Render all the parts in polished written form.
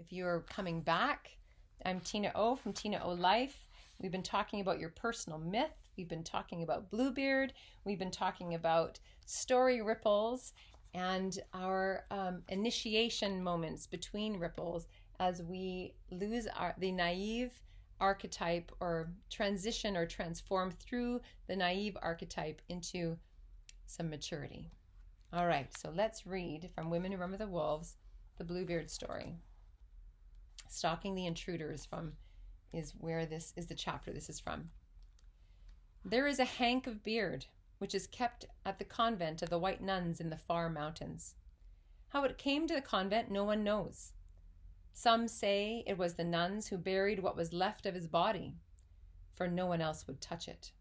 If you're coming back, I'm Tina O from Tina O Life. We've been talking about your personal myth. We've been talking about Bluebeard. We've been talking about story ripples and our initiation moments between ripples as we lose the naive archetype or transition or transform through the naive archetype into some maturity. All right, so let's read from Women Who Remember the Wolves, the Bluebeard story. Stalking the Intruders is where this is the chapter this is from. There is a hank of beard, which is kept at the convent of the White Nuns in the far mountains. How it came to the convent no one knows. Some say it was the nuns who buried what was left of his body, for no one else would touch it.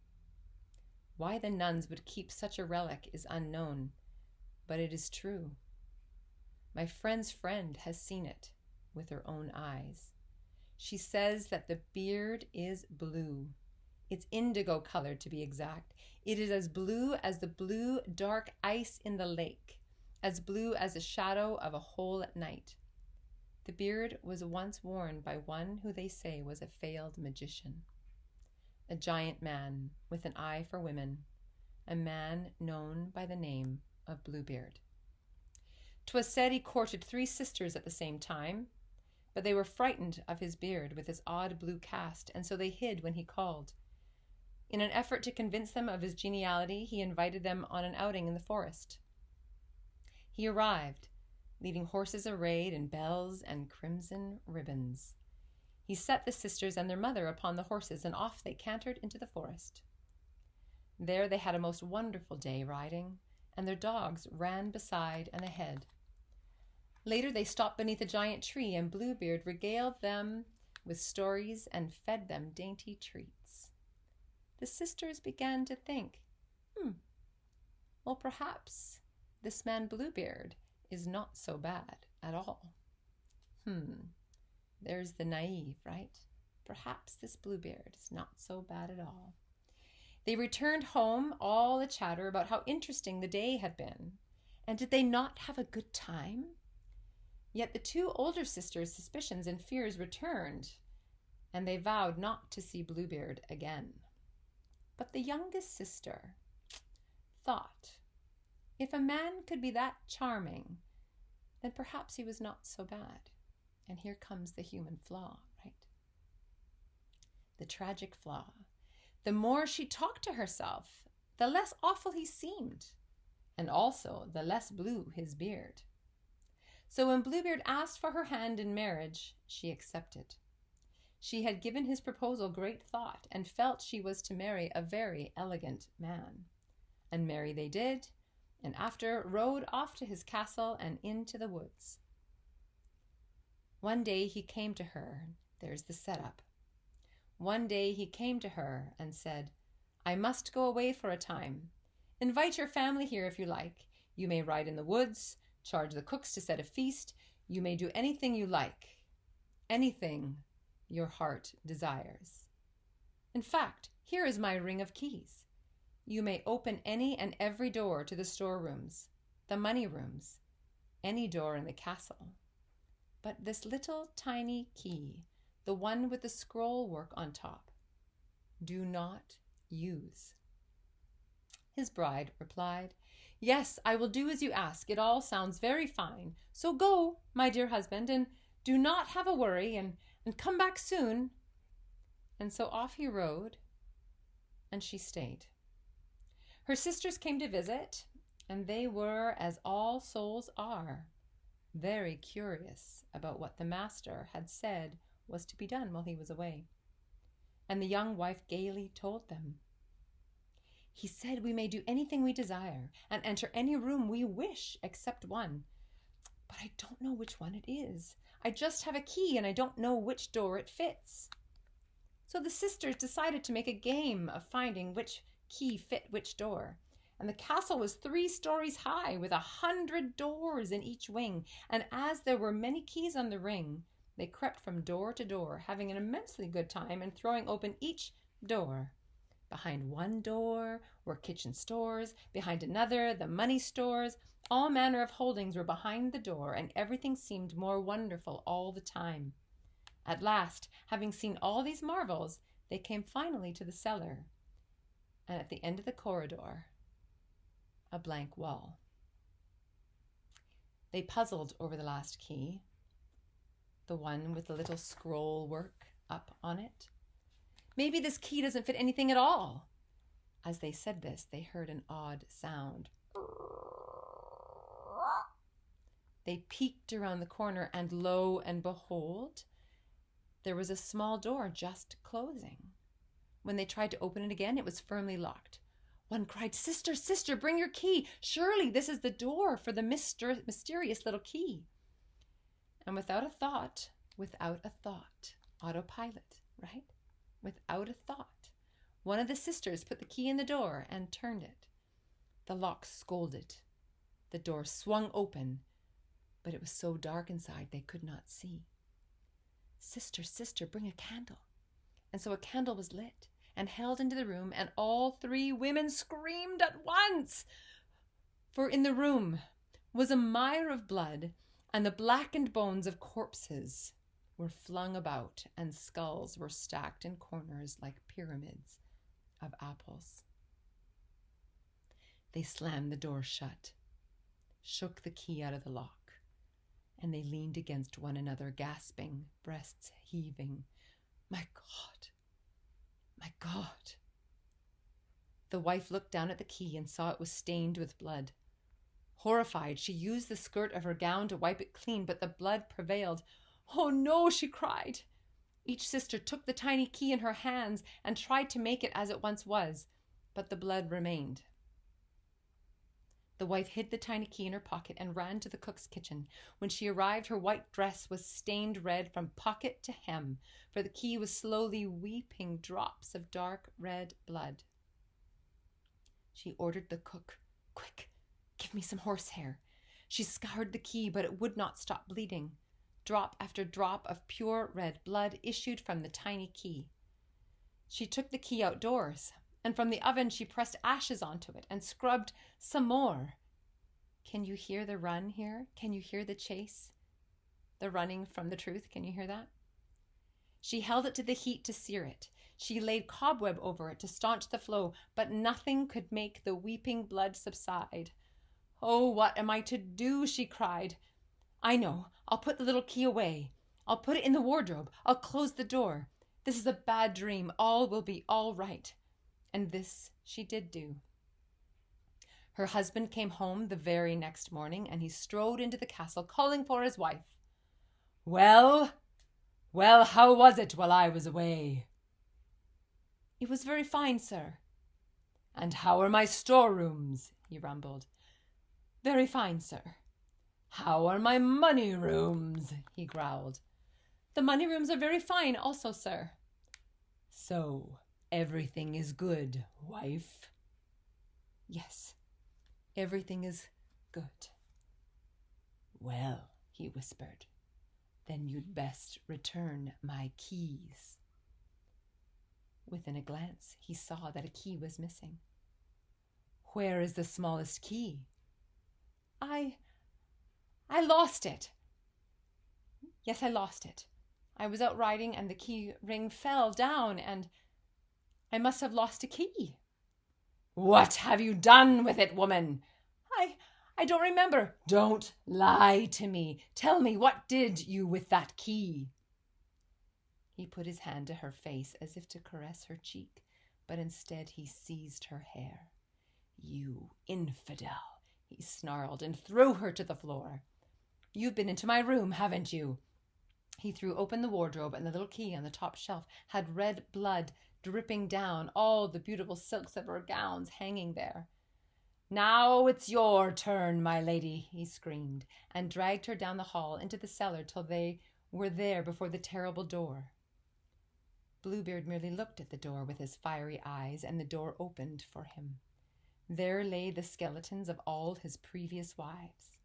Why the nuns would keep such a relic is unknown, but it is true. My friend's friend has seen it with her own eyes. She says that the beard is blue. It's indigo colored, to be exact. It is as blue as the blue dark ice in the lake, as blue as the shadow of a hole at night. The beard was once worn by one who they say was a failed magician, a giant man with an eye for women, a man known by the name of Bluebeard. 'Twas said he courted 3 sisters at the same time, but they were frightened of his beard with its odd blue cast, and so they hid when he called. In an effort to convince them of his geniality, he invited them on an outing in the forest. He arrived, leading horses arrayed in bells and crimson ribbons. He set the sisters and their mother upon the horses, and off they cantered into the forest. There they had a most wonderful day riding, and their dogs ran beside and ahead. Later they stopped beneath a giant tree, and Bluebeard regaled them with stories and fed them dainty treats. The sisters began to think, well, perhaps this man Bluebeard is not so bad at all. There's the naive, right? Perhaps this Bluebeard is not so bad at all. They returned home, all a chatter about how interesting the day had been. And did they not have a good time? Yet the 2 older sisters' suspicions and fears returned, and they vowed not to see Bluebeard again. But the youngest sister thought, if a man could be that charming, then perhaps he was not so bad. And here comes the human flaw, right? The tragic flaw. The more she talked to herself, the less awful he seemed, and also the less blue his beard. So when Bluebeard asked for her hand in marriage, she accepted. She had given his proposal great thought and felt she was to marry a very elegant man. And marry they did, and after rode off to his castle and into the woods. One day he came to her. There's the setup. One day he came to her and said, I must go away for a time. Invite your family here if you like. You may ride in the woods, charge the cooks to set a feast. You may do anything you like. Anything your heart desires. In fact, here is my ring of keys. You may open any and every door to the storerooms, the money rooms, any door in the castle. But this little tiny key, the one with the scroll work on top, do not use. His bride replied, Yes, I will do as you ask. It all sounds very fine. So go, my dear husband, and do not have a worry, and come back soon. And so off he rode, and she stayed. Her sisters came to visit, and they were, as all souls are, very curious about what the master had said was to be done while he was away. And the young wife gaily told them. He said we may do anything we desire and enter any room we wish except one. But I don't know which one it is. I just have a key and I don't know which door it fits. So the sisters decided to make a game of finding which key fit which door. And the castle was 3 stories high with 100 doors in each wing. And as there were many keys on the ring, they crept from door to door, having an immensely good time and throwing open each door Behind one door were kitchen stores, behind another the money stores. All manner of holdings were behind the door, and everything seemed more wonderful all the time. At last, having seen all these marvels, they came finally to the cellar, and at the end of the corridor, a blank wall. They puzzled over the last key, the one with the little scroll work up on it. Maybe this key doesn't fit anything at all. As they said this, they heard an odd sound. They peeked around the corner, and lo and behold, there was a small door just closing. When they tried to open it again, it was firmly locked. One cried, "Sister, sister, bring your key. Surely this is the door for the mysterious little key." And without a thought, autopilot, right? Without a thought, one of the sisters put the key in the door and turned it. The lock scolded. The door swung open, but it was so dark inside they could not see. "Sister, sister, bring a candle." And so a candle was lit and held into the room, and all three women screamed at once. For in the room was a mire of blood, and the blackened bones of corpses were flung about, and skulls were stacked in corners like pyramids of apples. They slammed the door shut, shook the key out of the lock, and they leaned against one another, gasping, breasts heaving. "My God! My God!" The wife looked down at the key and saw it was stained with blood. Horrified, she used the skirt of her gown to wipe it clean, but the blood prevailed. "Oh no," she cried. Each sister took the tiny key in her hands and tried to make it as it once was, but the blood remained. The wife hid the tiny key in her pocket and ran to the cook's kitchen. When she arrived, her white dress was stained red from pocket to hem, for the key was slowly weeping drops of dark red blood. She ordered the cook, "Quick, give me some horsehair." She scoured the key, but it would not stop bleeding. Drop after drop of pure red blood issued from the tiny key. She took the key outdoors, and from the oven she pressed ashes onto it and scrubbed some more. Can you hear the run here? Can you hear the chase? The running from the truth, can you hear that? She held it to the heat to sear it. She laid cobweb over it to staunch the flow, but nothing could make the weeping blood subside. "Oh, what am I to do?" she cried. "I know. I'll put the little key away. I'll put it in the wardrobe. I'll close the door. This is a bad dream. All will be all right." And this she did do. Her husband came home the very next morning, and he strode into the castle, calling for his wife. Well, how was it while I was away?" "It was very fine, sir." "And how are my storerooms?" he rumbled. "Very fine, sir." "How are my money rooms?" he growled. "The money rooms are very fine also, sir." "So everything is good, wife?" "Yes, everything is good." "Well," he whispered, "then you'd best return my keys." Within a glance, he saw that a key was missing. "Where is the smallest key?" I lost it." "Yes, I lost it. I was out riding and the key ring fell down and I must have lost a key." "What have you done with it, woman?" I don't remember." "Don't lie to me. Tell me, what did you with that key?" He put his hand to her face as if to caress her cheek, but instead he seized her hair. "You infidel," he snarled, and threw her to the floor. "You've been into my room, haven't you?" He threw open the wardrobe, and the little key on the top shelf had red blood dripping down, all the beautiful silks of her gowns hanging there. "Now it's your turn, my lady," he screamed, and dragged her down the hall into the cellar till they were there before the terrible door. Bluebeard merely looked at the door with his fiery eyes, and the door opened for him. There lay the skeletons of all his previous wives.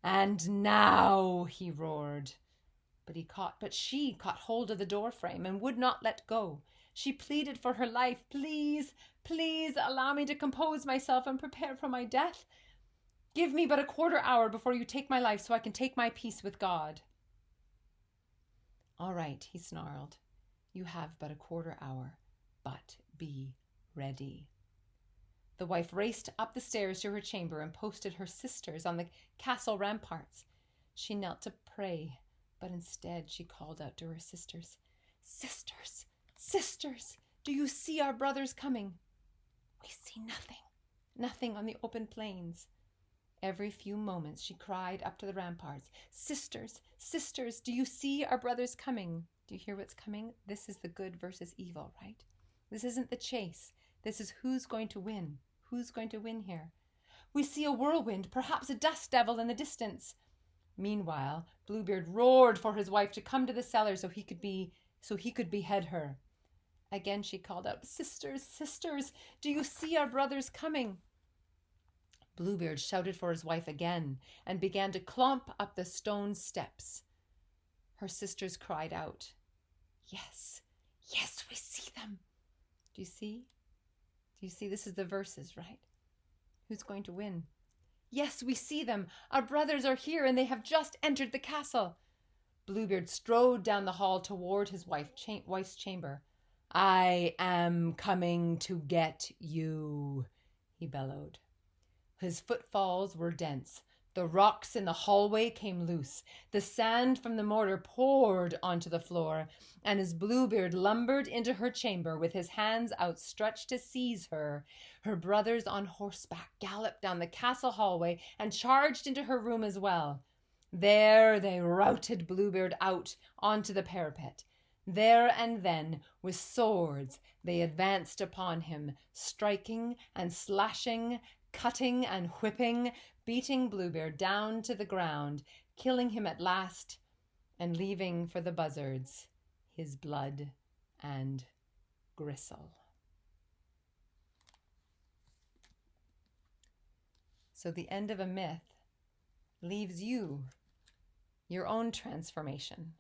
"And now," he roared, But she caught hold of the door frame and would not let go. She pleaded for her life. Please, please allow me to compose myself and prepare for my death. Give me but a quarter hour before you take my life so I can take my peace with God. All right, he snarled. You have but a quarter hour, but be ready. The wife raced up the stairs to her chamber and posted her sisters on the castle ramparts. She knelt to pray, but instead she called out to her sisters, Sisters, sisters, do you see our brothers coming? We see nothing on the open plains. Every few moments she cried up to the ramparts, Sisters, sisters, do you see our brothers coming? Do you hear what's coming? This is the good versus evil, right? This isn't the chase. This is who's going to win. Who's going to win here? We see a whirlwind, perhaps a dust devil in the distance. Meanwhile, Bluebeard roared for his wife to come to the cellar so he could behead her. Again she called out, Sisters, sisters, do you see our brothers coming? Bluebeard shouted for his wife again and began to clomp up the stone steps. Her sisters cried out, Yes, yes, we see them. Do you see? Do you see? This is the verses, right? Who's going to win? Yes, we see them. Our brothers are here and they have just entered the castle. Bluebeard strode down the hall toward his wife's chamber. I am coming to get you, he bellowed. His footfalls were dense. The rocks in the hallway came loose. The sand from the mortar poured onto the floor, and as Bluebeard lumbered into her chamber with his hands outstretched to seize her, her brothers on horseback galloped down the castle hallway and charged into her room as well. There they routed Bluebeard out onto the parapet. There and then, with swords, they advanced upon him, striking and slashing, cutting and whipping, beating Bluebeard down to the ground, killing him at last, and leaving for the buzzards his blood and gristle. So the end of a myth leaves you your own transformation.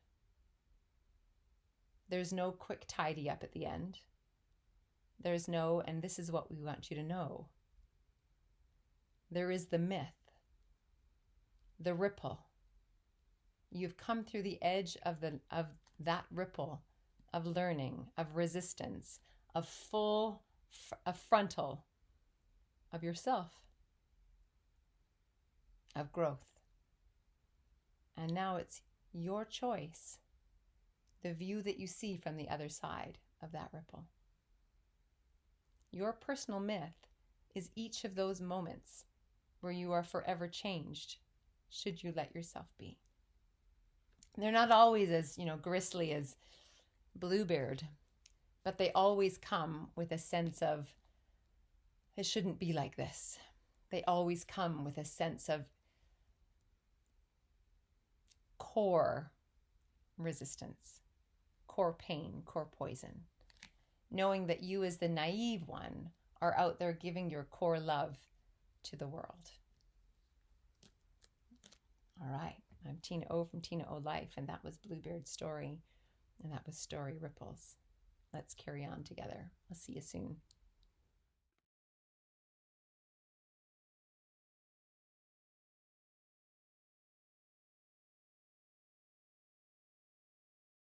There's no quick tidy up at the end. There's no, and this is what we want you to know. There is the myth, the ripple. You've come through the edge of that ripple of learning, of resistance, of frontal of yourself, of growth. And now it's your choice, the view that you see from the other side of that ripple. Your personal myth is each of those moments where you are forever changed, should you let yourself be. They're not always as, grisly as Bluebeard, but they always come with a sense of, it shouldn't be like this. They always come with a sense of core resistance, core pain, core poison. Knowing that you as the naive one are out there giving your core love to the world. All right, I'm Tina O from Tina O Life, and that was Bluebeard's story, and that was Story Ripples. Let's carry on together. I'll see you soon.